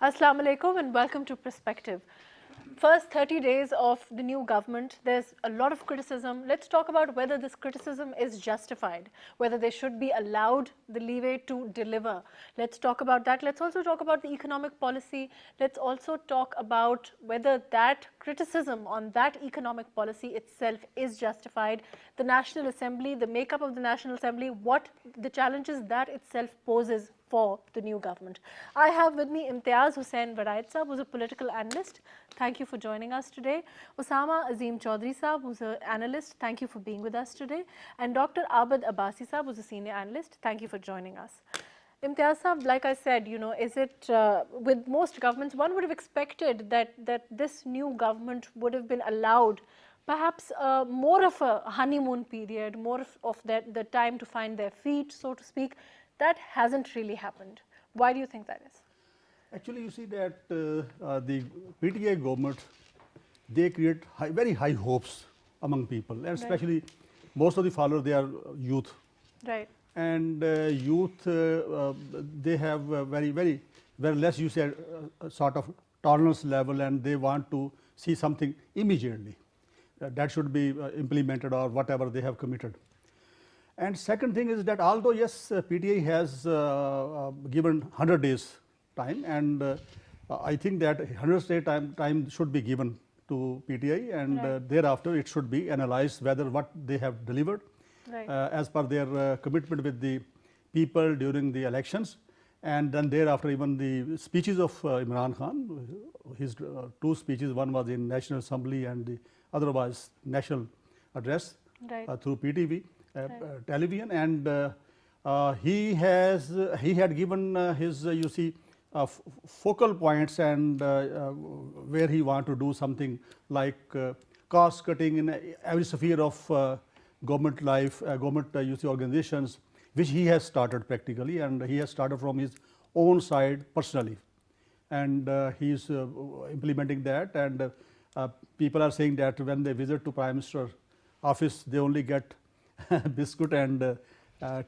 Assalamu alaikum and welcome to Prespective. First 30 days of the new government, there's a lot of criticism. Let's talk about whether this criticism is justified, whether they should be allowed the leeway to deliver. Let's talk about that. Let's also talk about the economic policy. Let's also talk about whether that criticism on that economic policy itself is justified. The National Assembly, the makeup of the National Assembly, what the challenges that itself poses for the new government. I have with me Imtiaz Hussain Warriach sahab, who's a political analyst. Thank you for joining us today. Osama Azeem Chaudhry sahab, who's an analyst. Thank you for being with us today. And Dr. Abid Abbasi sahab, who's a senior analyst. Thank you for joining us. Imtiaz sahab, like I said, is it with most governments, one would have expected that this new government would have been allowed perhaps more of a honeymoon period, more of the time to find their feet, so to speak. That hasn't really happened. Why do you think that is? Actually, you see that the PTI government, they create very high hopes among people, and especially most of the followers, they are youth. Right. And youth, they have very less, you said, sort of tolerance level, and they want to see something immediately that should be implemented or whatever they have committed. And second thing is that although yes, PTI has given 100 days time, and I think that 100 day time should be given to PTI, and thereafter it should be analyzed whether what they have delivered as per their commitment with the people during the elections, and then thereafter even the speeches of Imran Khan, his two speeches, one was in National Assembly and the other was National Address through PTV. Television, and he had given his you see focal points, and where he want to do something like cost cutting in every sphere of government life, government you see organizations, which he has started practically, and he has started from his own side personally, and he is implementing that, and people are saying that when they visit to Prime Minister office, they only get biscuit and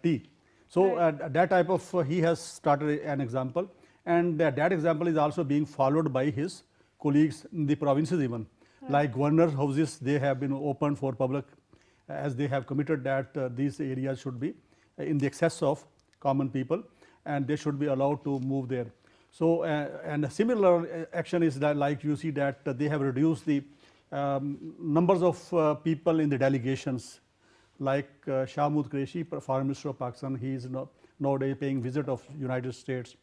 tea. So that type of he has started an example, and that example is also being followed by his colleagues in the provinces even, like governor houses. They have been opened for public, as they have committed that these areas should be in the access of common people, and they should be allowed to move there. So and a similar action is that, like you see that they have reduced the numbers of people in the delegations. Like Shahmud Qureshi, Foreign Minister of Pakistan, he is nowadays paying visit of United States,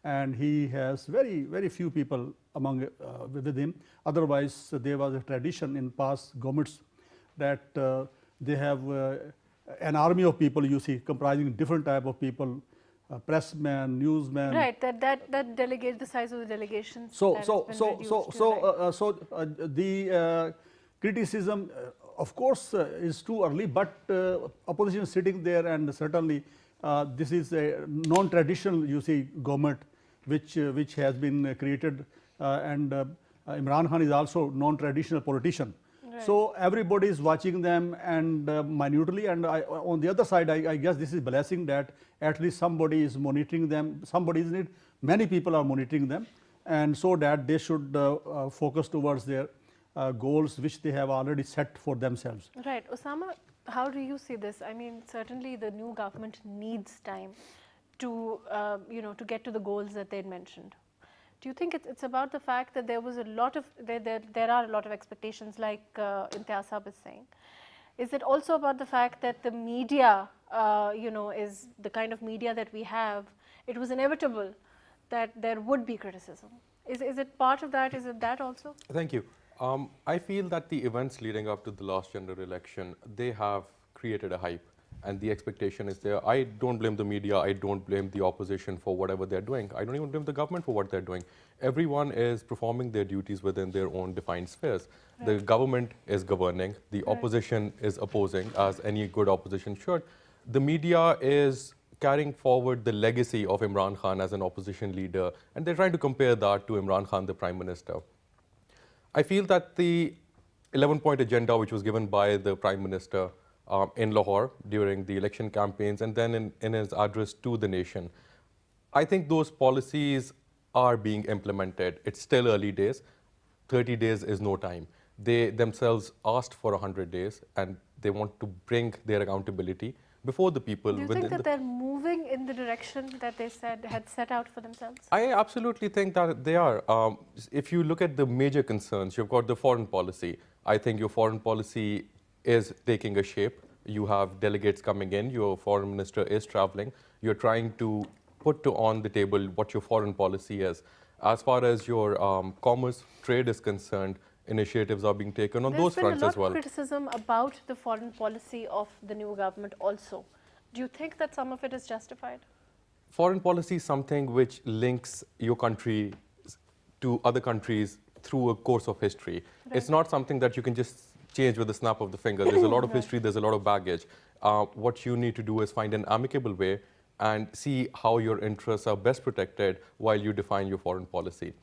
and he has very few people among with him. Otherwise, there was a tradition in past governments that they have an army of people, you see, comprising different type of people, pressmen, newsmen. Right. That delegate the size of the delegation. So the criticism. Of course, is too early, but opposition is sitting there, and certainly this is a non-traditional, you see, government which has been created, and Imran Khan is also non-traditional politician. So everybody is watching them and minutely, and on the other side, I guess this is blessing that at least somebody is monitoring them. Somebody is it. Many people are monitoring them, and so that they should focus towards their goals which they have already set for themselves. Right. Osama, how do you see this? I mean, certainly the new government needs time to, to get to the goals that they'd mentioned. Do you think it's about the fact that there was a lot of, there are a lot of expectations, like Imtiaz sahab is saying? Is it also about the fact that the media, is the kind of media that we have? It was inevitable that there would be criticism. Is it part of that? Is it that also? Thank you. I feel that the events leading up to the last general election, they have created a hype, and the expectation is there. I don't blame the media, I don't blame the opposition for whatever they're doing. I don't even blame the government for what they're doing. Everyone is performing their duties within their own defined spheres. The government is governing, the opposition is opposing, as any good opposition should. The media is carrying forward the legacy of Imran Khan as an opposition leader, and they're trying to compare that to Imran Khan, the Prime Minister. I feel that the 11-point agenda which was given by the Prime Minister in Lahore during the election campaigns and then in his address to the nation, I think those policies are being implemented. It's still early days. 30 days is no time. They themselves asked for 100 days, and they want to bring their accountability before the people. Do you think that they're moving in the direction that they had set out for themselves? I absolutely think that they are. If you look at the major concerns, you've got the foreign policy. I think your foreign policy is taking a shape. You have delegates coming in, your foreign minister is traveling. You're trying to put on the table what your foreign policy is. As far as your commerce, trade is concerned, initiatives are being taken on those fronts as well. There's been a lot of criticism about the foreign policy of the new government also. Do you think that some of it is justified? Foreign policy is something which links your country to other countries through a course of history. Right. It's not something that you can just change with the snap of the finger. There's a lot of history, there's a lot of baggage. What you need to do is find an amicable way and see how your interests are best protected while you define your foreign policy.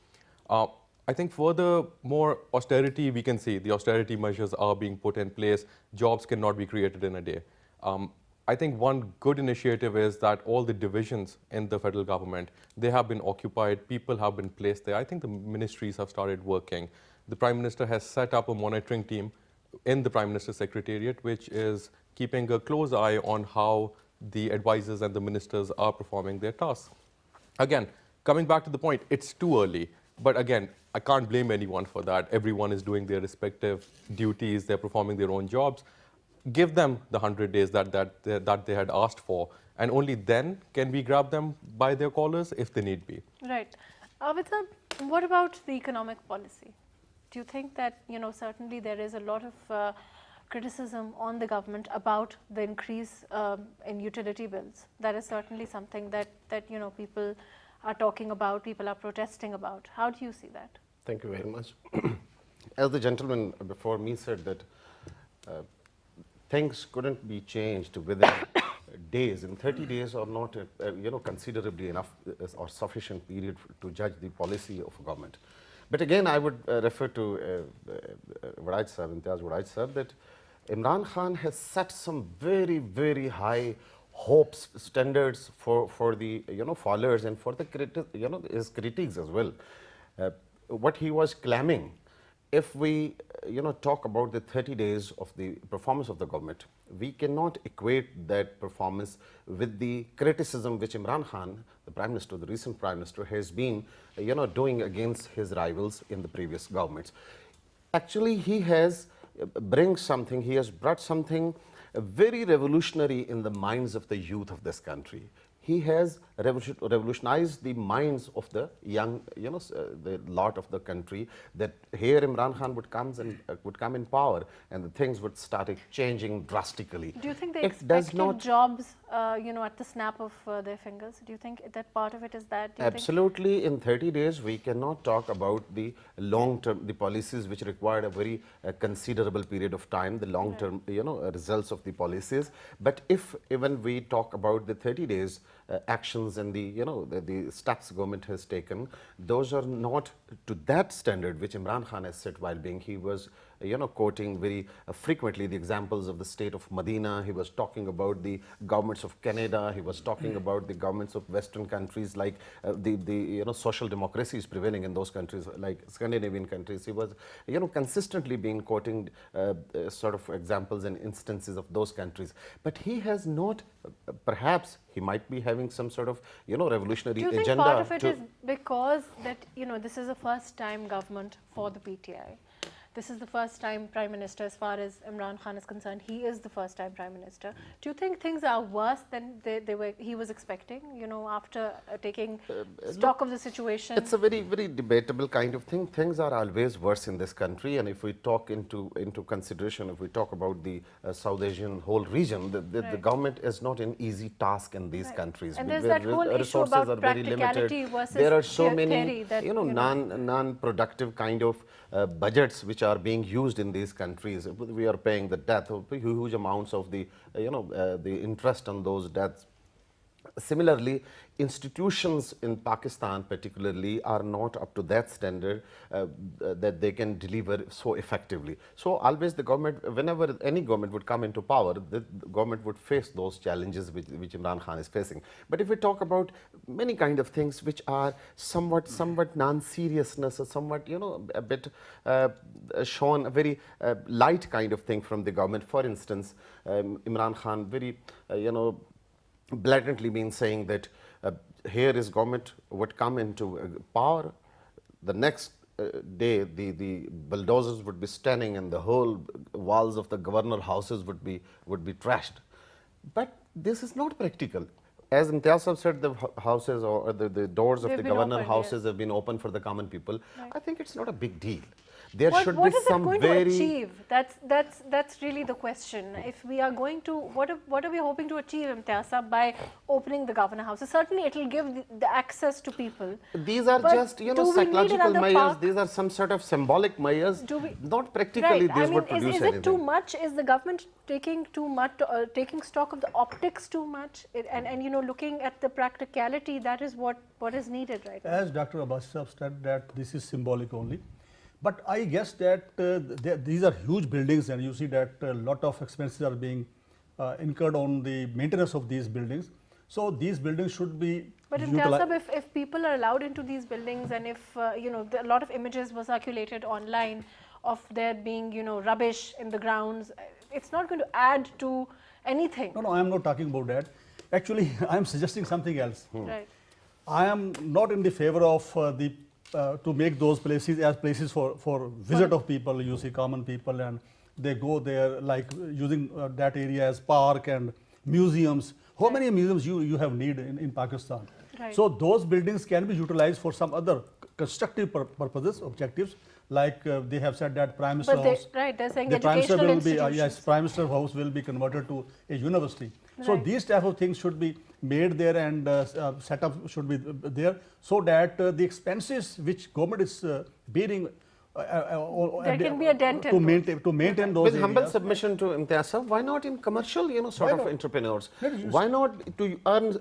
I think further, more austerity, we can see the austerity measures are being put in place. Jobs cannot be created in a day. I think one good initiative is that all the divisions in the federal government, they have been occupied, people have been placed there. I think the ministries have started working. The Prime Minister has set up a monitoring team in the Prime Minister's Secretariat, which is keeping a close eye on how the advisors and the ministers are performing their tasks. Again, coming back to the point, it's too early. But again, I can't blame anyone for that. Everyone is doing their respective duties, they're performing their own jobs. Give them the 100 days that they had asked for, and only then can we grab them by their collars if they need be. Right. Abid, what about the economic policy? Do you think that, certainly there is a lot of criticism on the government about the increase in utility bills? That is certainly something that people are talking about, people are protesting about. How do you see that? Thank you very much. As the gentleman before me said that things couldn't be changed within days, in 30 days or not, considerably enough or sufficient period to judge the policy of a government. But again, I would refer to Imtiaz Warriach sahab, that Imran Khan has set some very, very high hopes, standards for the followers and for the his critics as well. What he was claiming, if we talk about the 30 days of the performance of the government, we cannot equate that performance with the criticism which Imran Khan, the Prime Minister, the recent Prime Minister, has been doing against his rivals in the previous governments. Actually, he has brought something very revolutionary in the minds of the youth of this country. He has revolutionized the minds of the young, the lot of the country, that here Imran Khan would come in power and the things would start changing drastically. Do you think they expected jobs, at the snap of their fingers? Do you think that part of it is that? Absolutely. In 30 days, we cannot talk about the long-term, the policies which required a very considerable period of time, the long-term, results of the policies. But if even we talk about the 30 days, actions and the steps government has taken, those are not to that standard which Imran Khan has set while being. He was quoting very frequently the examples of the state of Medina. He was talking about the governments of Canada. He was talking about the governments of Western countries, like the social democracy is prevailing in those countries, like Scandinavian countries. He was consistently being quoting sort of examples and instances of those countries. But he has not, perhaps he might be having some sort of revolutionary agenda. Do you think part of it is because that this is a first time government for the PTI? This is the first time Prime Minister, as far as Imran Khan is concerned, he is the first time Prime Minister. Do you think things are worse than he was expecting, after taking stock of the situation? It's a very, very debatable kind of thing. Things are always worse in this country, and if we talk into consideration, if we talk about the South Asian whole region, the government is not an easy task in these countries. And there's that whole issue about practicality versus there are so many, theory that, non-productive kind of budgets which are being used in these countries. We are paying the debt of huge amounts of the the interest on those debts. Similarly, institutions in Pakistan particularly are not up to that standard that they can deliver so effectively. So always the government, whenever any government would come into power, the government would face those challenges which Imran Khan is facing. But if we talk about many kind of things which are somewhat non-seriousness or somewhat, a bit shown a very light kind of thing from the government. For instance, Imran Khan very, blatantly been saying that here is government would come into power, the next day the bulldozers would be standing and the whole walls of the governor houses would be trashed. But this is not practical. As Imtiaz said, the houses or the doors of the governor houses have been open for the common people. Right. I think it's not a big deal. There should be some very... What is it going to achieve? That's really the question. If we are going to, what are we hoping to achieve, Imtiaz, by opening the governor houses? Certainly, it will give the access to people. These are just, psychological measures. These are some sort of symbolic measures. Not practically, right. these would produce anything. Is it too much? Is the government taking too much, taking stock of the optics too much? And looking at the practicality, that is what is needed right now. As Dr. Abbasi said, that this is symbolic only. But I guess that these are huge buildings, and you see that a lot of expenses are being incurred on the maintenance of these buildings. So these buildings should be. But Imtiaz, if people are allowed into these buildings, and if a lot of images were circulated online of there being rubbish in the grounds, it's not going to add to anything. No, I am not talking about that. Actually, I am suggesting something else. Right. I am not in the favor of to make those places as places for visit of people, you see common people, and they go there like using that area as park and museums. How many museums you have need in Pakistan? Right. So those buildings can be utilized for some other constructive purposes, objectives, like they have said that Prime Minister House. Right, they're saying the educational institutions. Yes, Prime Minister House will be converted to a university. Right. So these type of things should be made there, and set up should be there, so that the expenses which government is bearing there can be a dent to maintain those With areas. humble submission to Imtiaz, why not in commercial, sort of entrepreneurs? Why not to earn,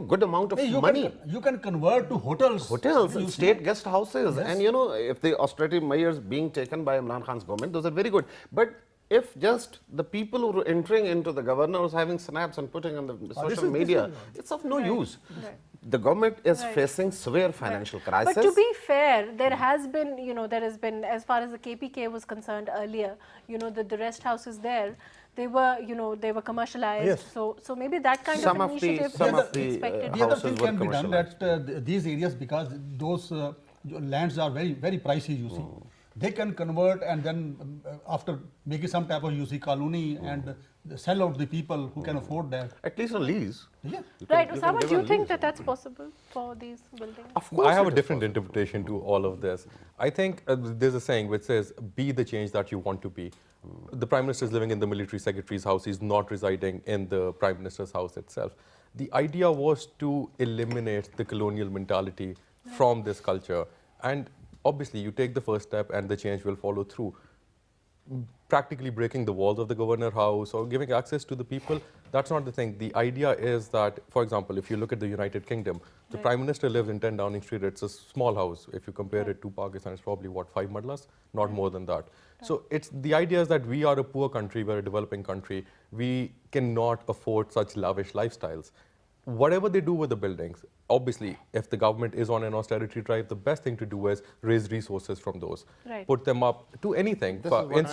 good amount of money? You can convert to hotels. Hotels, state guest houses, yes. And if the austerity measures being taken by Imran Khan's government, those are very good. But if just the people who are entering into the governor was having snaps and putting on the social media, it's of no use. Right. The government is facing severe financial crisis. But to be fair, there has been, as far as the KPK was concerned earlier, the rest houses there, they were commercialized. Yes. So maybe that kind of initiative is expected. The other thing can be done that these areas, because those lands are very, very pricey, you see. They can convert, and then after making some type of colony and sell out the people who can afford that. At least on lease. Yeah. Right. Osama, do you think that that's possible for these buildings? Of course. I have a different interpretation to all of this. I think there's a saying which says, be the change that you want to be. The Prime Minister is living in the military secretary's house. He's not residing in the Prime Minister's house itself. The idea was to eliminate the colonial mentality from this culture. And obviously, you take the first step and the change will follow through. Practically breaking the walls of the governor house or giving access to the people, that's not the thing. The idea is that, for example, if you look at the United Kingdom, the Prime Minister lives in 10 Downing Street. It's a small house. If you compare it to Pakistan, it's probably, 5 madlas? Not more than that. So the idea is that we are a poor country, we're a developing country. We cannot afford such lavish lifestyles. Whatever they do with the buildings, obviously, if the government is on an austerity drive, the best thing to do is raise resources from those. Right. Put them up to anything.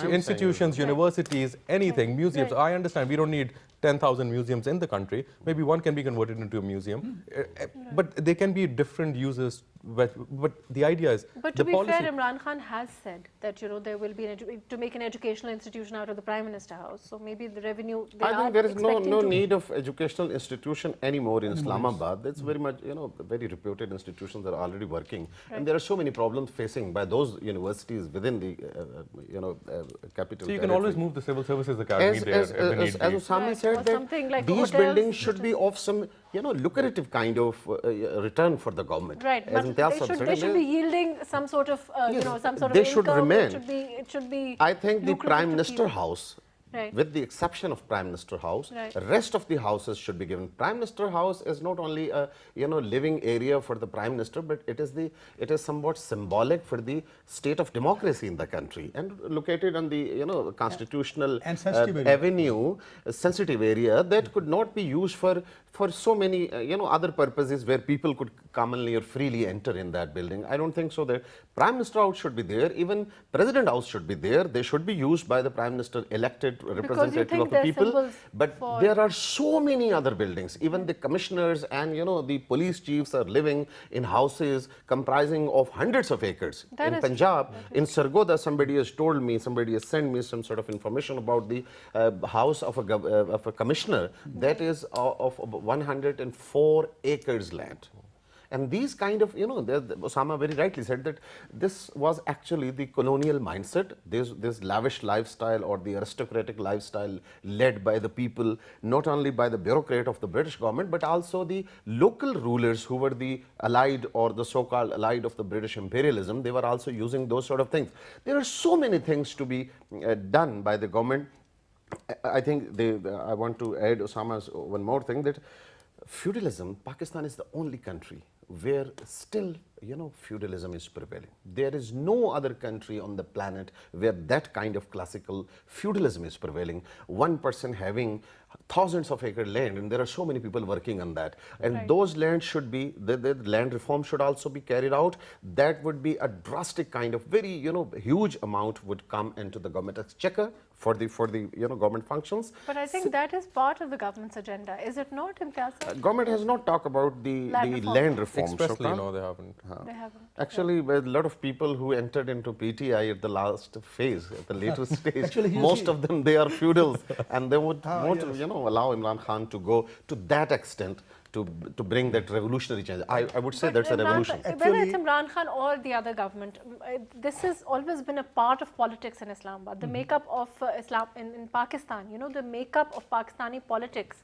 Institutions, universities, anything, museums. Right. I understand we don't need 10,000 museums in the country. Maybe one can be converted into a museum. But there can be different uses. But the idea is... But to be fair, Imran Khan has said that, there will be, to make an educational institution out of the Prime Minister House. So maybe the revenue... I think there is no need of educational institution anymore in Islamabad. That's very much, very reputed institutions that are already working. Right. And there are so many problems facing by those universities within the, capital. So you can always move the Civil Services Academy there if they need as Osama said, that like these buildings should be of some, lucrative kind of return for the government. Right, but they should be yielding some sort of, some sort of income. Should remain. It should be I think the Prime Minister House, Right. with the exception of Prime Minister House. Right. Rest of the houses should be given. Prime Minister House is not only a living area for the Prime Minister, but it is somewhat symbolic for the state of democracy in the country, and located on the constitutional And sensitive area. avenue, a sensitive area that could not be used for so many other purposes where people could commonly or freely enter in that building. I don't think so. The Prime Minister House should be there. Even President House should be there. They should be used by the Prime Minister, elected representative think of the they're people. symbols But for- there are so many other buildings. Even the commissioners and the police chiefs are living in houses comprising of hundreds of acres. That In is Punjab, in Sargodha, somebody has told me, somebody has sent me some sort of information about the house of a commissioner that is of 104 acres land. And these kind of, Osama very rightly said that this was actually the colonial mindset, this lavish lifestyle or the aristocratic lifestyle led by the people, not only by the bureaucrat of the British government, but also the local rulers who were the allied or the so-called allied of the British imperialism. They were also using those sort of things. There are so many things to be done by the government. I think I want to add, Osama's one more thing, that feudalism, Pakistan is the only country where still, feudalism is prevailing. There is no other country on the planet where that kind of classical feudalism is prevailing. One person having thousands of acre land, and there are so many people working on that. And Right. those lands should be, the land reform should also be carried out. That would be a drastic kind of very, huge amount would come into the government exchequer for the government functions. But I think that is part of the government's agenda, is it not, Imtiaz? Government has not talked about the Land reform. land reform. Expressly, Shukran. no, they haven't. They haven't. Actually, a lot of people who entered into PTI at the last phase, at the later stage, Actually, you most see- of them, they are feudals, and they would want yes. to, allow Imran Khan to go to that extent to bring that revolutionary change. I would say But that's a Imran revolution. Khan- whether it's Actually- Imran Khan or the other government, this has always been a part of politics in Islamabad. The makeup of Islam in Pakistan, the makeup of Pakistani politics,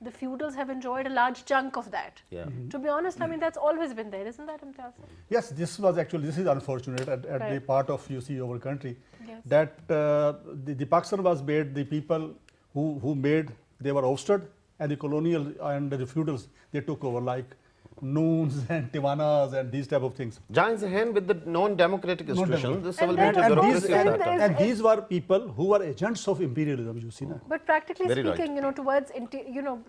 the feudals have enjoyed a large chunk of that. Yeah. To be honest, I mean, that's always been there, isn't that, Imtiaz? Yes, this is unfortunate at the Right. part of our country Yes. that the Pakistan was made, the people who made, they were ousted, and the colonial and the feudals, they took over, like Noons and Tiwanas and these type of things. Joins hand with the non-democratic institutions, the civil then- military And bureaucracy these- of and that time. there's- And these were people who were agents of imperialism, you see. Na? But practically Very right. speaking,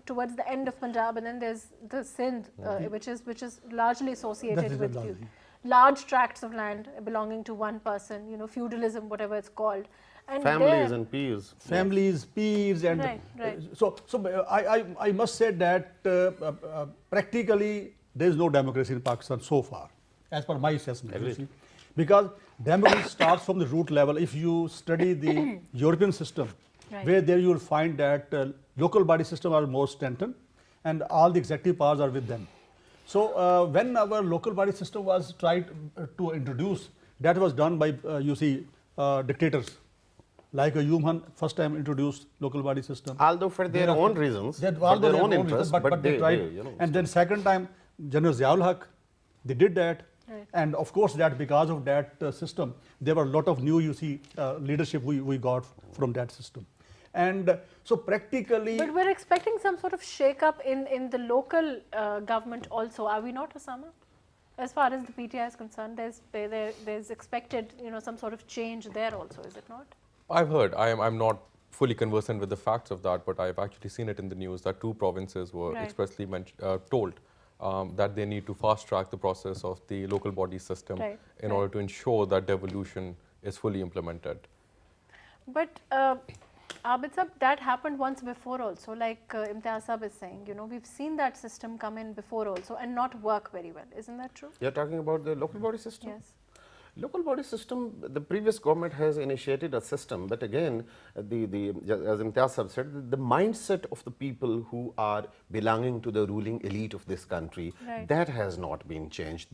towards the end of Punjab, and then there's the Sindh, which is largely associated That is with largely. large tracts of land belonging to one person, feudalism, whatever it's called. And Families there- and peers. Families, peers, and Right. so I must say that practically there is no democracy in Pakistan so far, as per my assessment. You see. Because democracy starts from the root level. If you study the European system, Right. where there you will find that local body system are more strengthened, and all the executive powers are with them. So when our local body system was tried to introduce, that was done by dictators. Like Ayub Khan first time introduced local body system. Although for their own reasons, That for all their their own reasons, interests, but they tried. And then second time, General Ziaul Haq, they did that. Right. And of course, that because of that system, there were a lot of new, leadership we got from that system. And so practically, But we're expecting some sort of shake-up in the local government also, are we not, Osama? As far as the PTI is concerned, there's expected, some sort of change there also, is it not? I've heard. I'm not fully conversant with the facts of that, but I've actually seen it in the news that 2 provinces were Right. expressly told that they need to fast track the process of the local body system Right, in right. order to ensure that devolution is fully implemented. But Abid sab, that happened once before also, like Imtiaz sab is saying, we've seen that system come in before also and not work very well. Isn't that true? You're talking about the local body system? Yes. Local body system, the previous government has initiated a system, but again, as Imtiaz have said, the mindset of the people who are belonging to the ruling elite of this country, Right. that has not been changed.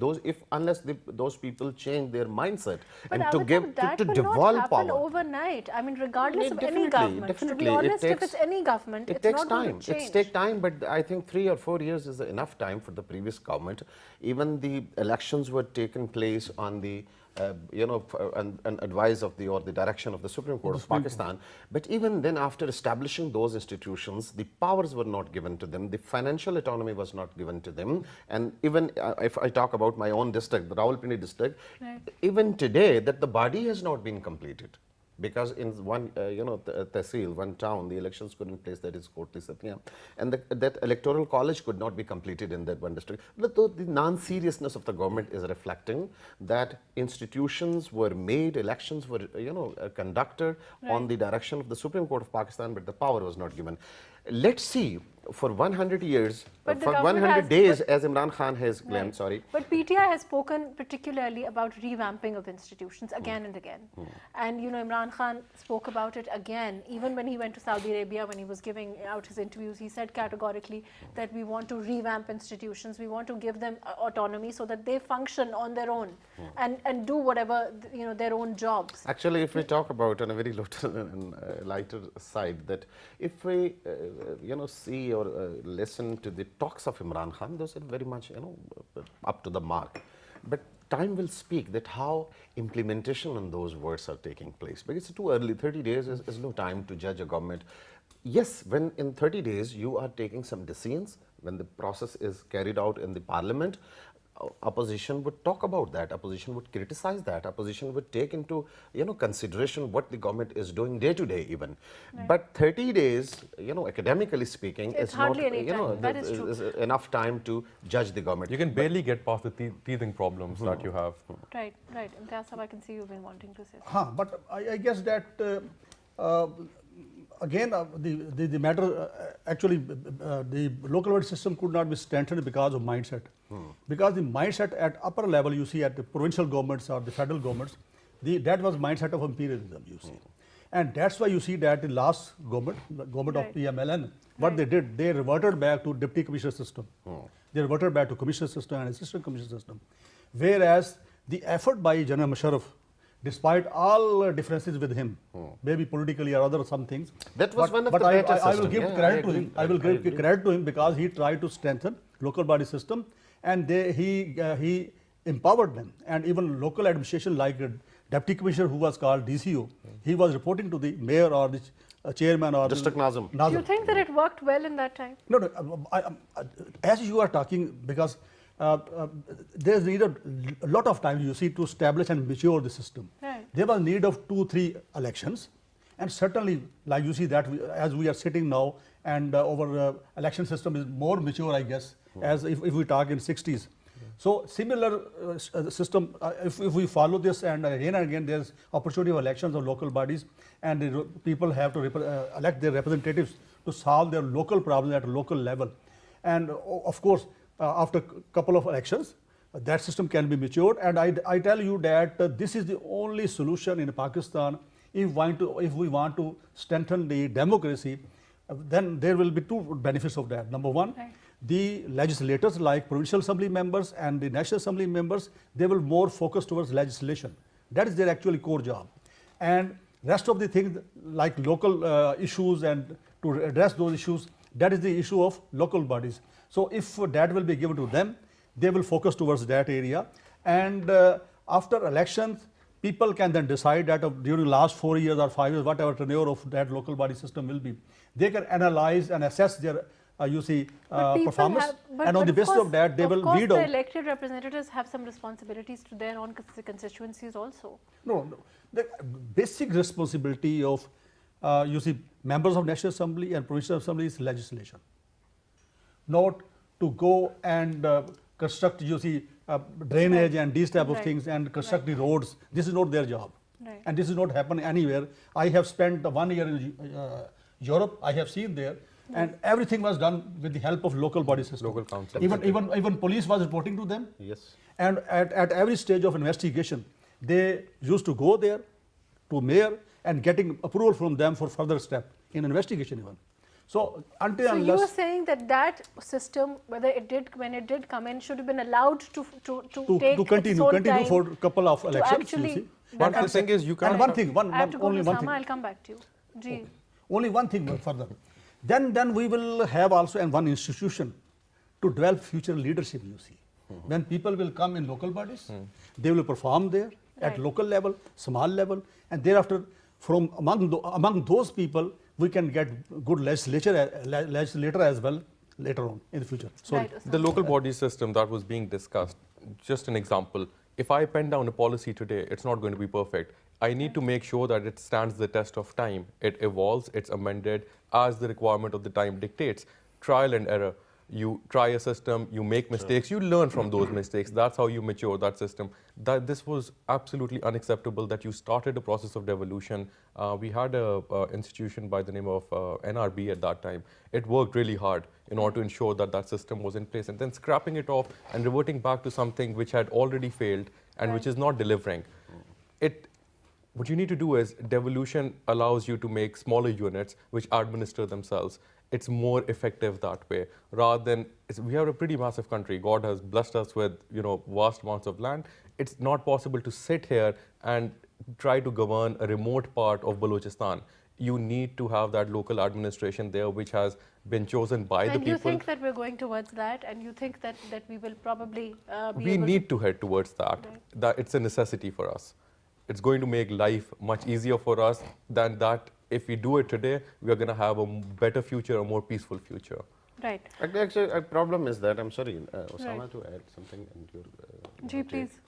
Unless those people change their mindset But and Abid to sab, give that to will devolve not happen power. overnight. I mean, regardless of any Definitely, government. definitely. To be It honest, if takes- it's any government, It it's takes not going time. to change. It takes time, but I think 3 or 4 years is enough time for the previous government. Even the elections were taken place on the and advice of or the direction of the Supreme Court of Pakistan. But even then, after establishing those institutions, the powers were not given to them, the financial autonomy was not given to them. And even if I talk about my own district, the Rawalpindi district, even today, that the body has not been completed. Because in one, tehsil, one town, the elections couldn't place, that is Kotli Satya, and that electoral college could not be completed in that one district. But the non-seriousness of the government is reflecting that institutions were made, elections were, conducted on the direction of the Supreme Court of Pakistan, but the power was not given. Let's see, for 100 years, But the for government 100 has- days, as Imran Khan has claimed, Right. sorry. But PTI has spoken particularly about revamping of institutions again and again. And Imran Khan spoke about it again, even when he went to Saudi Arabia, when he was giving out his interviews, he said categorically that we want to revamp institutions, we want to give them autonomy so that they function on their own and do whatever, their own jobs. Actually, if we talk about on a very lighter side, that if we, see or listen to the talks of Imran Khan, those are very much, up to the mark. But time will speak that how implementation on those words are taking place. Because it's too early. 30 days is no time to judge a government. Yes, when in 30 days you are taking some decisions, when the process is carried out in the parliament, opposition would talk about that, opposition would criticize that, opposition would take into consideration what the government is doing day to day even. But 30 days, academically speaking, It's is not hardly any time. That is true. is enough time to judge the government. You can barely get past the teething problems that you have. Right. Imtiaz, I can see you've been wanting to say something. But I guess that again, the matter actually the local body system could not be strengthened because of mindset. Because the mindset at upper level, you see, at the provincial governments or the federal governments, that was mindset of imperialism, you see. And that's why you see that the last government, the government of PMLN, what they did, they reverted back to deputy commissioner system. They reverted back to commissioner system and assistant commissioner system. Whereas the effort by General Musharraf, despite all differences with him, maybe politically or other some things. That was one of but the better I will system. give Yeah, credit to I him. agree. I will I give agree. credit to him because he tried to strengthen local body system, and he empowered them. And even local administration, like deputy commissioner who was called DCO, he was reporting to the mayor or the chairman or District Nazim. Do you think that it worked well in that time? No, as you are talking, because there's need a lot of time, you see, to establish and mature the system. Right. There was need of 2-3 elections, and certainly, like you see that as we are sitting now, and our election system is more mature, I guess, as if we talk in 60s. So similar system, if we follow this, and again there's opportunity of elections of local bodies, and the people have to elect their representatives to solve their local problems at a local level. And of course, after a couple of elections, that system can be matured. And I tell you that this is the only solution in Pakistan if we want to strengthen the democracy. Then there will be two benefits of that. Number one, the legislators like Provincial Assembly members and the National Assembly members, they will more focus towards legislation. That is their actually core job. And rest of the things like local issues, and to address those issues, that is the issue of local bodies. So if that will be given to them, they will focus towards that area. And after elections, people can then decide that during the last 4 years or 5 years, whatever tenure of that local body system will be, they can analyze and assess their performance, and on the basis of that, they will weed the out. elected representatives have some responsibilities to their own constituencies also. No, the basic responsibility of members of National Assembly and Provincial Assembly is legislation, not to go and construct drainage and these type of things and construct the roads. This is not their job, and this is not happen anywhere. I have spent 1 year in Europe. I have seen there. And everything was done with the help of local body system. Local council. Even police was reporting to them. Yes. And at every stage of investigation, they used to go there to mayor and getting approval from them for further step in investigation even. So until you are saying that system, when it did come in, should have been allowed to continue for a couple of elections. Actually, but the thing is, you can't. And one thing, I have to go only to one Osama, thing. I'll come back to you. Okay. Only one thing further. Then we will have also one institution to develop future leadership, you see. When people will come in local bodies, they will perform there, at Right. local level, small level, and thereafter from among those people we can get good legislator as well later on in the future. Sorry. Right, The Osama. local body system that was being discussed, just an example, if I pen down a policy today, it's not going to be perfect. I need to make sure that it stands the test of time. It evolves, it's amended as the requirement of the time dictates. Trial and error. You try a system, you make mistakes, you learn from those mistakes. That's how you mature that system. This was absolutely unacceptable that you started a process of devolution. We had a institution by the name of NRB at that time. It worked really hard in order to ensure that that system was in place, and then scrapping it off and reverting back to something which had already failed and which is not delivering. What you need to do is devolution allows you to make smaller units which administer themselves. It's more effective that way rather than we have a pretty massive country. God has blessed us with vast amounts of land. It's not possible to sit here and try to govern a remote part of Balochistan. You need to have that local administration there which has been chosen by the And people. you think that we're going towards that, and you think that we will probably be We able need to head towards that. That it's a necessity for us. It's going to make life much easier for us than that. If we do it today, we are going to have a better future, a more peaceful future. Right. Actually, a problem is that, I'm sorry, Osama, Right. to add something. And your, Ji, please.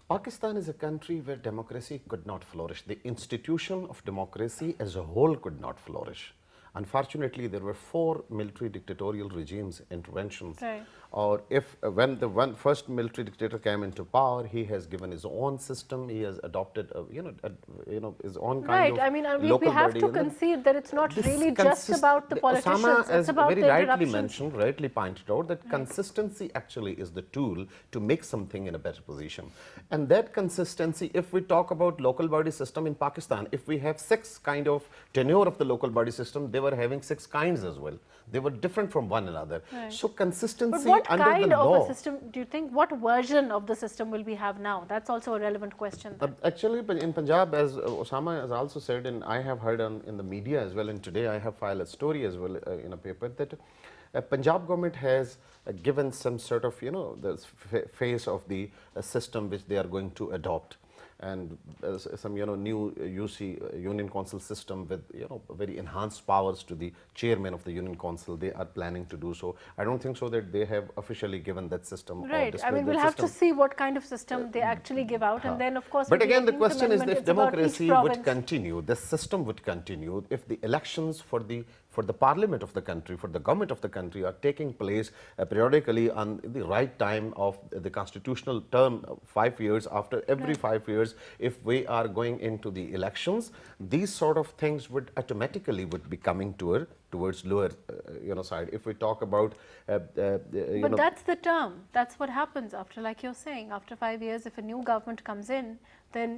Pakistan is a country where democracy could not flourish. The institution of democracy as a whole could not flourish. Unfortunately, there were 4 military dictatorial regimes, interventions. Right. Or when the first military dictator came into power, he has given his own system. He has adopted, his own kind Right. of I mean, we local have body, to concede that it's not this really just about the politicians. Osama, as it's about very the rightly interruptions. mentioned, rightly pointed out, that consistency actually is the tool to make something in a better position. And that consistency, if we talk about local body system in Pakistan, if we have 6 kind of tenure of the local body system, they were having 6 kinds as well. They were different from one another. Right. So consistency But what under kind the of law. a system do you think? What version of the system will we have now? That's also a relevant question. Actually, in Punjab, as Osama has also said, and I have heard in the media as well, and today I have filed a story as well in a paper, that Punjab government has given some sort of, the phase of the system which they are going to adopt. And some new UC Union Council system with very enhanced powers to the chairman of the Union Council. They are planning to do so. I don't think so that they have officially given that system. Right. I mean, we'll have to see what kind of system they actually give out, and then of course. But with again, the 18th question is Amendment, if it's about each democracy would province. continue, the system would continue, if the elections for the parliament of the country, for the government of the country are taking place periodically on the right time of the constitutional term, 5 years, after every 5 years, if we are going into the elections, these sort of things would automatically be coming towards lower side. If we talk about But that's the term. That's what happens after, like you're saying, after 5 years, if a new government comes in, then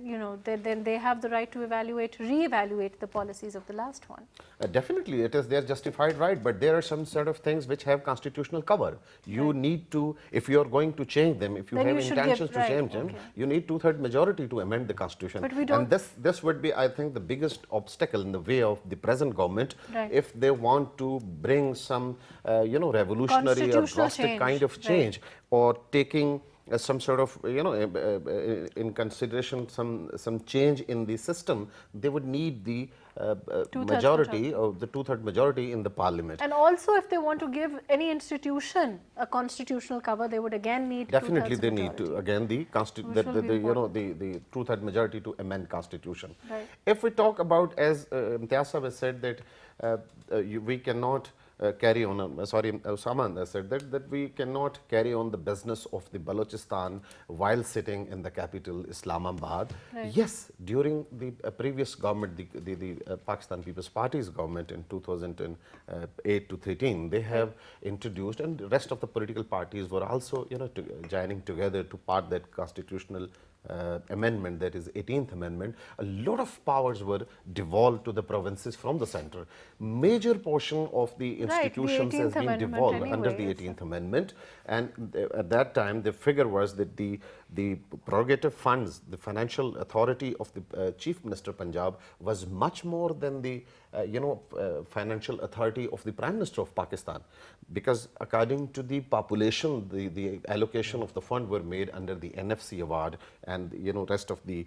then they have the right to reevaluate the policies of the last one. Definitely, it is their justified right, but there are some sort of things which have constitutional cover. You need to, if you are going to change them, if you Then have you should intentions give- to change right, them, okay. you need 2/3 majority to amend the constitution. But we don't- And this would be, I think, the biggest obstacle in the way of the present government, Right. if they want to bring some, revolutionary or Constitutional drastic change, kind of right. change, or taking some sort of, in consideration some change in the system, they would need the majority, or the 2/3 majority in the parliament. And also, if they want to give any institution a constitutional cover, they would again need Definitely, 2/3 they need majority. to again Which will be important. the 2/3 majority to amend constitution. Right. If we talk about, as Imtiaz Sahab has said, that we cannot carry on. Osama has said that we cannot carry on the business of the Balochistan while sitting in the capital Islamabad. Right. Yes, during the previous government, the Pakistan People's Party's government in 2008 to 13, they have introduced, and the rest of the political parties were also joining together to part that constitutional amendment, that is 18th Amendment. A lot of powers were devolved to the provinces from the center. Major portion of the institutions has 18th been Amendment devolved under anyway, the yes. 18th Amendment, and at that time the figure was that the prerogative funds, the financial authority of the Chief Minister Punjab was much more than the financial authority of the Prime Minister of Pakistan, because according to the population, the allocation of the fund were made under the NFC award and rest of the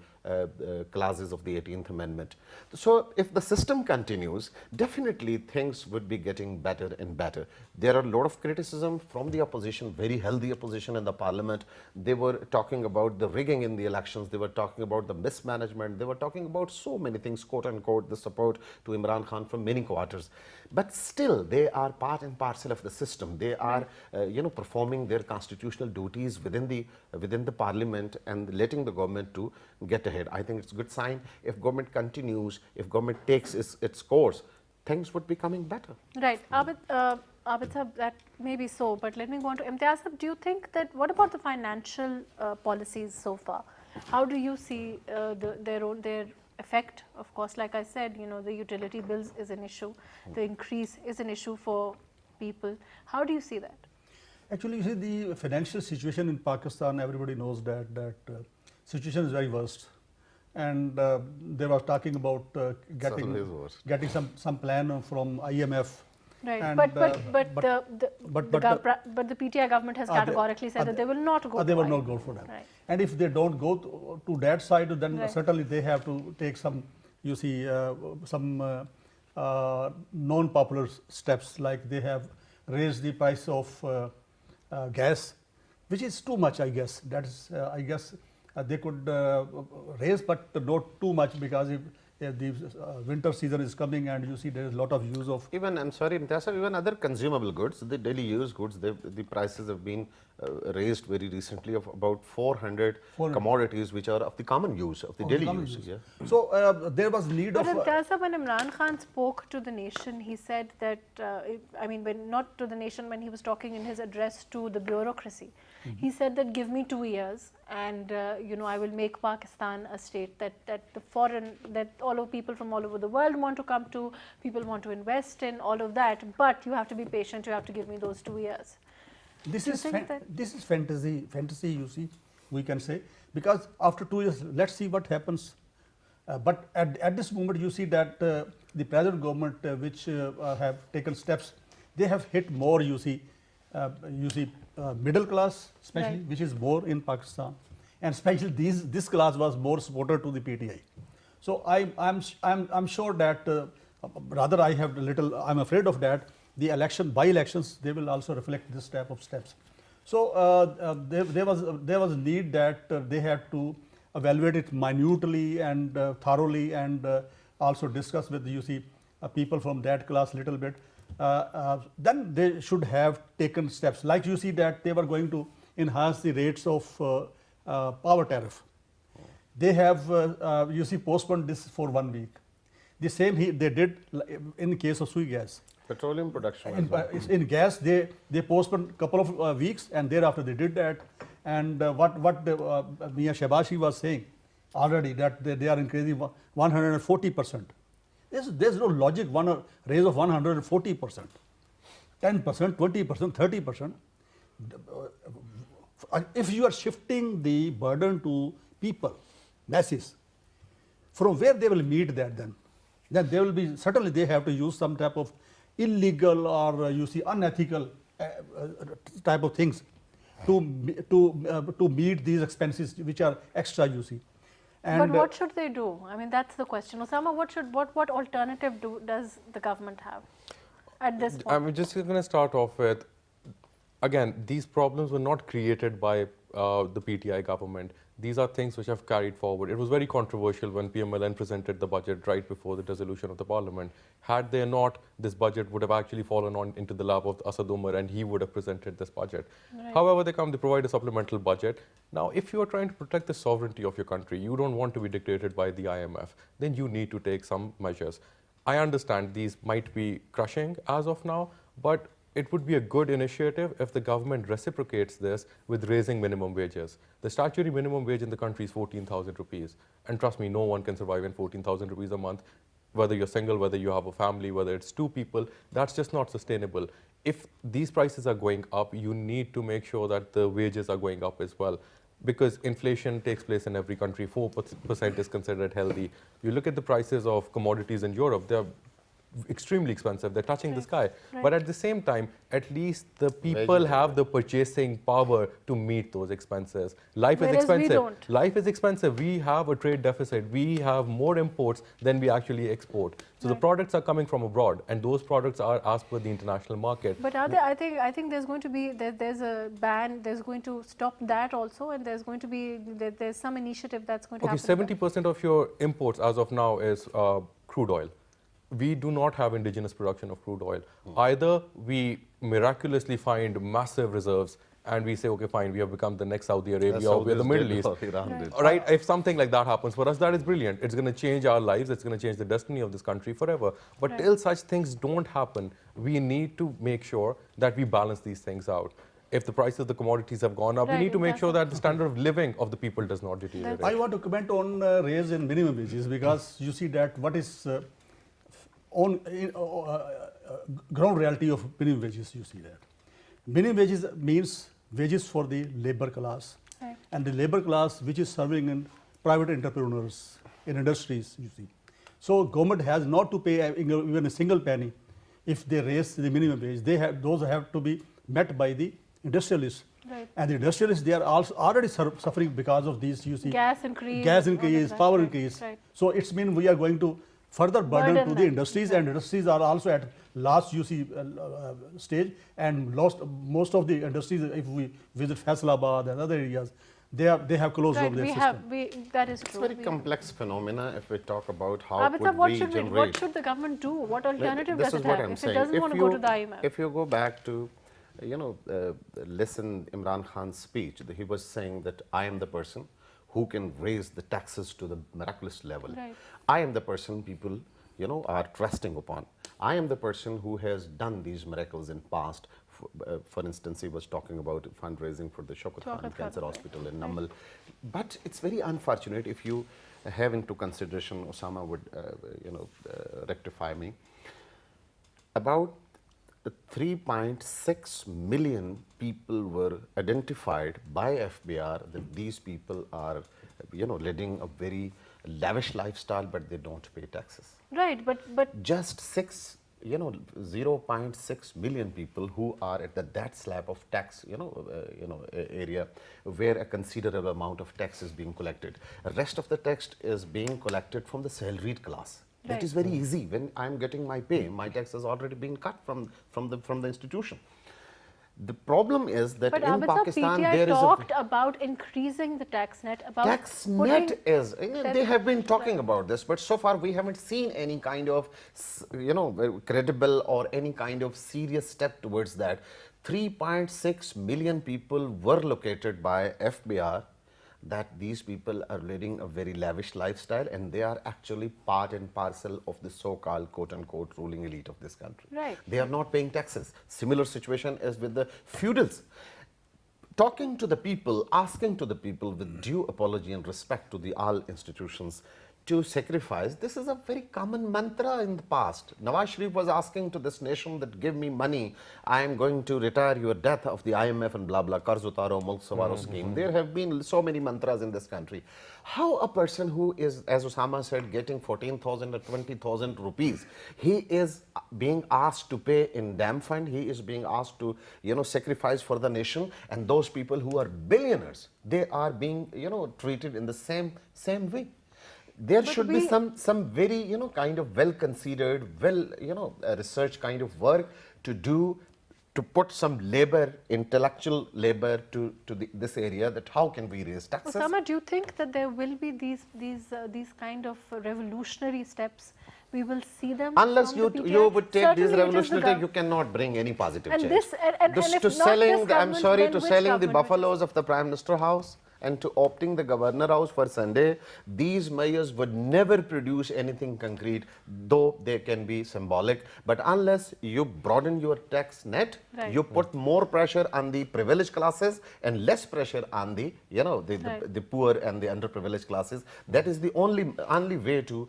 clauses of the 18th Amendment. So if the system continues, definitely things would be getting better and better. There are a lot of criticism from the opposition, very healthy opposition in the parliament. They were talking about the rigging in the elections, they were talking about the mismanagement, they were talking about so many things, quote unquote, the support to Imran Khan from many quarters. But still, they are part and parcel of the system. They are, performing their constitutional duties within the parliament and letting the government to get ahead. I think it's a good sign. If government continues, if government takes its course, things would be coming better. Right. Abid sir, that may be so, but let me go on to Imtiaz sir. Do you think that, what about the financial policies so far? How do you see their effect? Of course, like I said, the utility bills is an issue. The increase is an issue for people. How do you see that? Actually, you see, the financial situation in Pakistan, everybody knows that situation is very worst. And they were talking about getting some plan from IMF. Right, and, but the PTI government has categorically said that they will not go. They will not go for that. Right. And if they don't go to that side, then right. certainly they have to take some, some non-popular steps, like they have raised the price of gas, which is too much, I guess. That is, I guess they could raise, but not too much, because if the winter season is coming and you see there is a lot of use of... Even, I'm sorry, Imtiaz sir, even other consumable goods, the daily use goods, the prices have been raised very recently of about 400 commodities which are of the common use, of the daily use. Yeah. So there was need but of... Imtiaz sir, when Imran Khan spoke to the nation, he said that, not to the nation, when he was talking in his address to the bureaucracy, he said that give me 2 years and I will make Pakistan a state that all of people from all over the world want to come to, people want to invest in, all of that, but you have to be patient, you have to give me those 2 years. This is fantasy, you see, we can say, because after 2 years, let's see what happens. But at this moment, you see that the present government, which have taken steps, they have hit more, you see, middle class, especially, right. which is more in Pakistan, and especially this class was more supporter to the PTI. So I'm sure that rather I'm afraid of that. The by elections, they will also reflect this type of steps. So there was a need that they had to evaluate it minutely and thoroughly, and also discuss with people from that class a little bit. Then they should have taken steps. Like you see that they were going to enhance the rates of power tariff. They have postponed this for 1 week. The same they did in the case of sui gas. Petroleum production. In gas, they postponed a couple of weeks, and thereafter they did that. And what Mia Shabashi was saying already, that they are increasing 140%. There's no logic, raise of 140%, 10%, 20%, 30%. If you are shifting the burden to people, masses, from where they will meet that then there will be, certainly they have to use some type of illegal or unethical type of things to meet these expenses which are extra, And but what should they do? I mean, that's the question. Osama, what alternative does the government have at this point? I'm just going to start off with, again, these problems were not created by the PTI government. These are things which have carried forward. It was very controversial when PMLN presented the budget right before the dissolution of the parliament. Had they not, this budget would have actually fallen into the lap of Asad Umar, and he would have presented this budget. Right. However, they provide a supplemental budget. Now, if you are trying to protect the sovereignty of your country, you don't want to be dictated by the IMF, then you need to take some measures. I understand these might be crushing as of now, but it would be a good initiative if the government reciprocates this with raising minimum wages. The statutory minimum wage in the country is 14,000 rupees. And trust me, no one can survive on 14,000 rupees a month. Whether you're single, whether you have a family, whether it's 2 people, that's just not sustainable. If these prices are going up, you need to make sure that the wages are going up as well. Because inflation takes place in every country, 4% is considered healthy. You look at the prices of commodities in Europe, they're extremely expensive. They're touching the sky. Right. But at the same time, at least the people have the purchasing power to meet those expenses. Life is Whereas we expensive. don't. Life is expensive. We have a trade deficit. We have more imports than we actually export. So the products are coming from abroad, and those products are as per the international market. But are there, I think there's going to be, there's a ban, there's going to stop that also, and there's going to be, there's some initiative that's going to Okay, happen. 70% of your imports as of now is crude oil. We do not have indigenous production of crude oil. Either we miraculously find massive reserves and we say, okay, fine, we have become the next Saudi Arabia or the Middle East. Right? If something like that happens, for us, that is brilliant. It's going to change our lives. It's going to change the destiny of this country forever. But till such things don't happen, we need to make sure that we balance these things out. If the prices of the commodities have gone up, we need to make sure that the standard of living of the people does not deteriorate. I want to comment on raise in minimum wages, because you see that what is ground reality of minimum wages, you see that. Minimum wages means wages for the labor class, and the labor class which is serving in private entrepreneurs, in industries, you see. So government has not to pay even a single penny if they raise the minimum wage. Those have to be met by the industrialists. Right. And the industrialists, they are also already suffering because of these, you see. Gas increase, Power increase. Right. So it's mean we are going to further burden to the them. industries, and industries are also at last, you see, stage, and most of the industries, if we visit Faisalabad and other areas, they have closed down their system. That is It's true. very complex phenomena if we talk about how Abid, could what we should generate. what should the government do? What alternative This does is it what have I'm if saying. it doesn't want to go to the IMF? If you go back to, listen Imran Khan's speech, he was saying that I am the person who can raise the taxes to the miraculous level. Right. I am the person people, are trusting upon. I am the person who has done these miracles in past. For instance, he was talking about fundraising for the Shaukat Khan Cancer Hospital in Namal. But it's very unfortunate, if you have into consideration, Osama would, rectify me, about 3.6 million people were identified by FBR that these people are, leading a very lavish lifestyle, but they don't pay taxes. Right, but Just 0.6 million people who are at that slab of tax, area where a considerable amount of tax is being collected. The rest of the tax is being collected from the salaried class. That is very easy. When I'm getting my pay, my tax has already been cut from the institution. The problem is that but in Abid, Pakistan PTI there is talked about increasing the tax net. tax net is, they have been talking about this, but so far we haven't seen any kind of, credible or any kind of serious step towards that. 3.6 million people were located by FBR, that these people are leading a very lavish lifestyle, and they are actually part and parcel of the so-called quote-unquote ruling elite of this country. Right. They are not paying taxes. Similar situation is with the feudals. Talking to the people, asking to the people with due apology and respect to the all institutions to sacrifice, this is a very common mantra in the past. Nawaz Sharif was asking to this nation that give me money, I am going to retire your debt of the IMF and blah blah, Qarz Utaro, Mulk Sawaro scheme. There have been so many mantras in this country. How a person who is, as Osama said, getting 14,000 or 20,000 rupees, he is being asked to pay in dam fund, he is being asked to, sacrifice for the nation, and those people who are billionaires, they are being, treated in the same way. There should be some very, kind of well-considered, research kind of work to do, to put some labor, intellectual labor to this area, that how can we raise taxes? Osama, do you think that there will be these kind of revolutionary steps? We will see them. Unless from you the PTI? you would take these Certainly it is the revolutionary, you cannot bring any positive And change. this- and if not this I'm government, sorry, then to which selling the government? buffaloes of the Prime Minister House and to opting the Governor House for Sunday, these measures would never produce anything concrete, though they can be symbolic. But unless you broaden your tax net, Right. you put more pressure on the privileged classes and less pressure on the, the poor and the underprivileged classes. That is the only way to,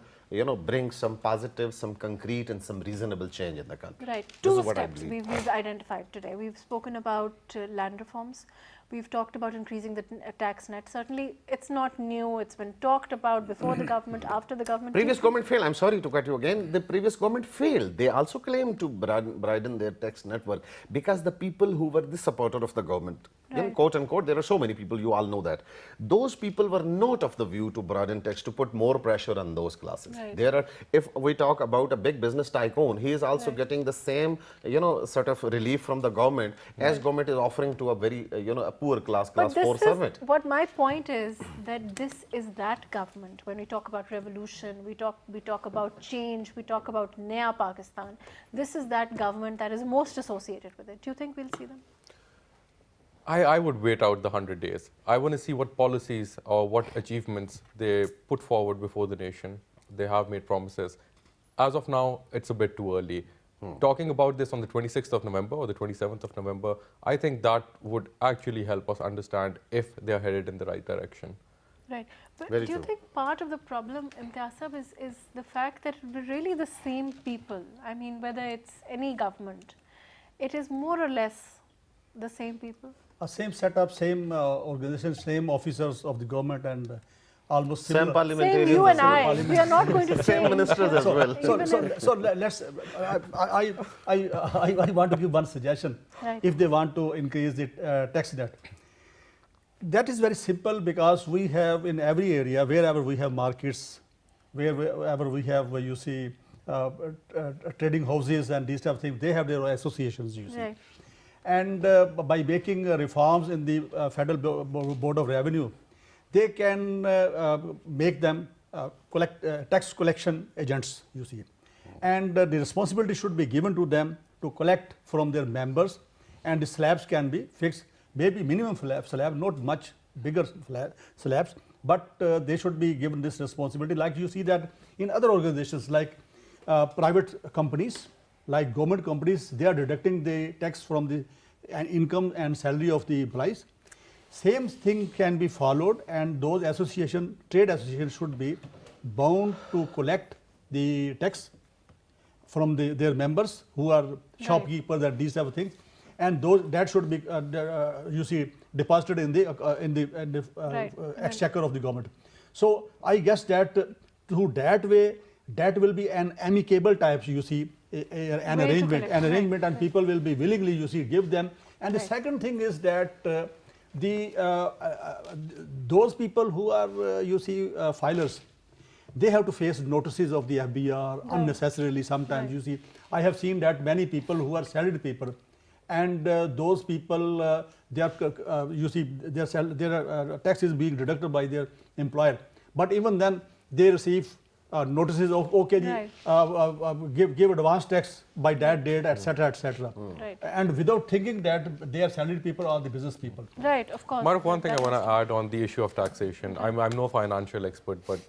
bring some positive, some concrete and some reasonable change in the country. Right. This Two is what I steps believe. we've identified today. We've spoken about land reforms. We've talked about increasing the tax net. Certainly, it's not new. It's been talked about before the government, after the government. Previous government failed. I'm sorry to cut you again. The previous government failed. They also claimed to broaden their tax network because the people who were the supporter of the government, quote unquote, there are so many people, you all know that. Those people were not of the view to broaden tax, to put more pressure on those classes. There are, if we talk about a big business tycoon, he is also getting the same, sort of relief from the government as government is offering to a very, a poor class 4 servant. What my point is that this is that government. When we talk about revolution, we talk about change, we talk about Naya Pakistan. This is that government that is most associated with it. Do you think we'll see them? I would wait out the 100 days. I want to see what policies or what achievements they put forward before the nation. They have made promises. As of now, it's a bit too early. Talking about this on the 26th of November or the 27th of November, I think that would actually help us understand if they are headed in the right direction. Right. But Very do you true. think part of the problem, Imtiaz sahab, is the fact that we're really the same people? I mean, whether it's any government, it is more or less the same people? Same setup, same organization, same officers of the government, and almost Same similar. parliamentarians. Same you and as well. I. We are not going to Same change. ministers as well. So let's. I want to give one suggestion. Right. If they want to increase the tax net, that is very simple, because we have in every area, wherever we have markets, wherever we have, you see, trading houses and these type of things, they have their associations, you see. Right. And by making reforms in the Federal Board of Revenue, they can make them tax collection agents, you see. And the responsibility should be given to them to collect from their members, and the slabs can be fixed, maybe minimum slab, not much bigger slabs, but they should be given this responsibility. Like you see that in other organizations, like private companies, like government companies, they are deducting the tax from the income and salary of the employees. Same thing can be followed, and those trade associations should be bound to collect the tax from their members who are shopkeepers and these type of things, and that should be you see, deposited in the exchequer of the government. So I guess that through that way, that will be an amicable type, you see, an arrangement, and people will be willingly, you see, give them. And the second thing is that those people who are, you see, filers, they have to face notices of the FBR unnecessarily sometimes. You see, I have seen that many people who are salaried people, and those people, you see, their tax is being deducted by their employer. But even then, they receive notices of, okay, give advance tax by that date, etc., etc. And without thinking that they are salaried people or the business people. Right, of course. Mark, one thing I want to add on the issue of taxation. I'm no financial expert, but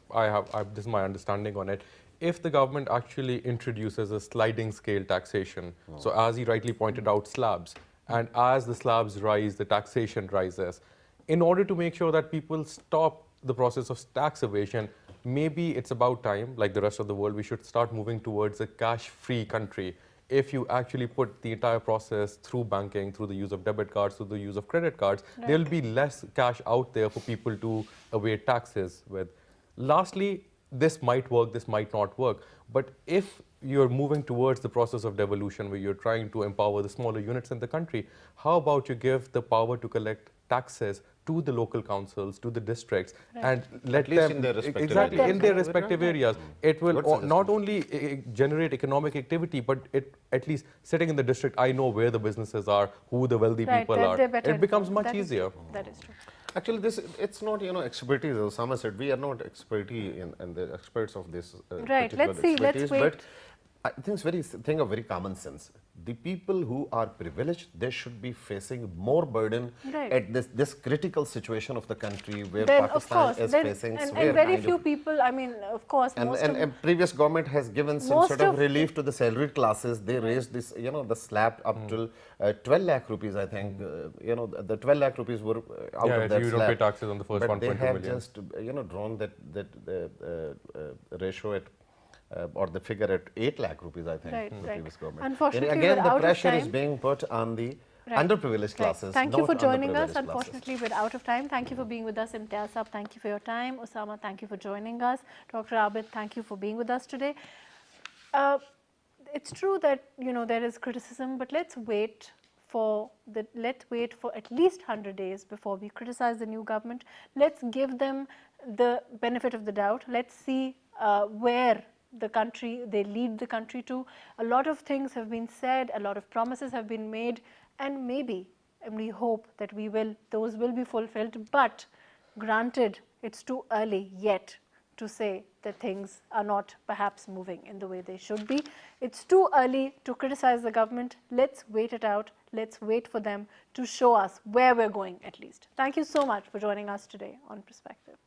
this is my understanding on it. If the government actually introduces a sliding scale taxation, so as he rightly pointed out, slabs, and as the slabs rise, the taxation rises, in order to make sure that people stop the process of tax evasion, maybe it's about time, like the rest of the world, we should start moving towards a cash-free country. If you actually put the entire process through banking, through the use of debit cards, through the use of credit cards, there will be less cash out there for people to evade taxes with. Lastly, this might work, this might not work, but if you're moving towards the process of devolution where you're trying to empower the smaller units in the country, how about you give the power to collect taxes to the local councils, to the districts, and let them in their respective exactly areas. in their respective areas. It will not only generate economic activity, but it at least sitting in the district, I know where the businesses are, who the wealthy people are. It becomes much easier. That is true. Actually, it's not, expertise, as Osama said. We are not expertise in the experts of this Right, particular let's see, let's expertise, wait. But I think it's thing of very common sense. The people who are privileged, they should be facing more burden at this critical situation of the country where Then, Pakistan is facing and severe very kind few of, people, I mean, of course, and previous government has given some sort of relief to the salaried classes. They raised this, the slab up till 12 lakh rupees, I think. The 12 lakh rupees were out of that if you slab. don't pay taxes on the first 1.2 But they have million. just, drawn that ratio at or the figure at 8 lakh rupees, I think, the previous government. Unfortunately, again, we're the out of pressure is time. being put on the underprivileged classes. Thank you not for joining us. underprivileged classes. Unfortunately, we're out of time. Thank you for being with us. Imtiaz Sahab, thank you for your time. Osama, thank you for joining us. Dr. Abid, thank you for being with us today. It's true that there is criticism, but let's wait for at least 100 days before we criticize the new government. Let's give them the benefit of the doubt. Let's see where they lead the country to. A lot of things have been said, a lot of promises have been made, and we hope that those will be fulfilled. But granted, it's too early yet to say that things are not perhaps moving in the way they should be. It's too early to criticize the government. Let's wait it out. Let's wait for them to show us where we're going at least. Thank you so much for joining us today on Prespective.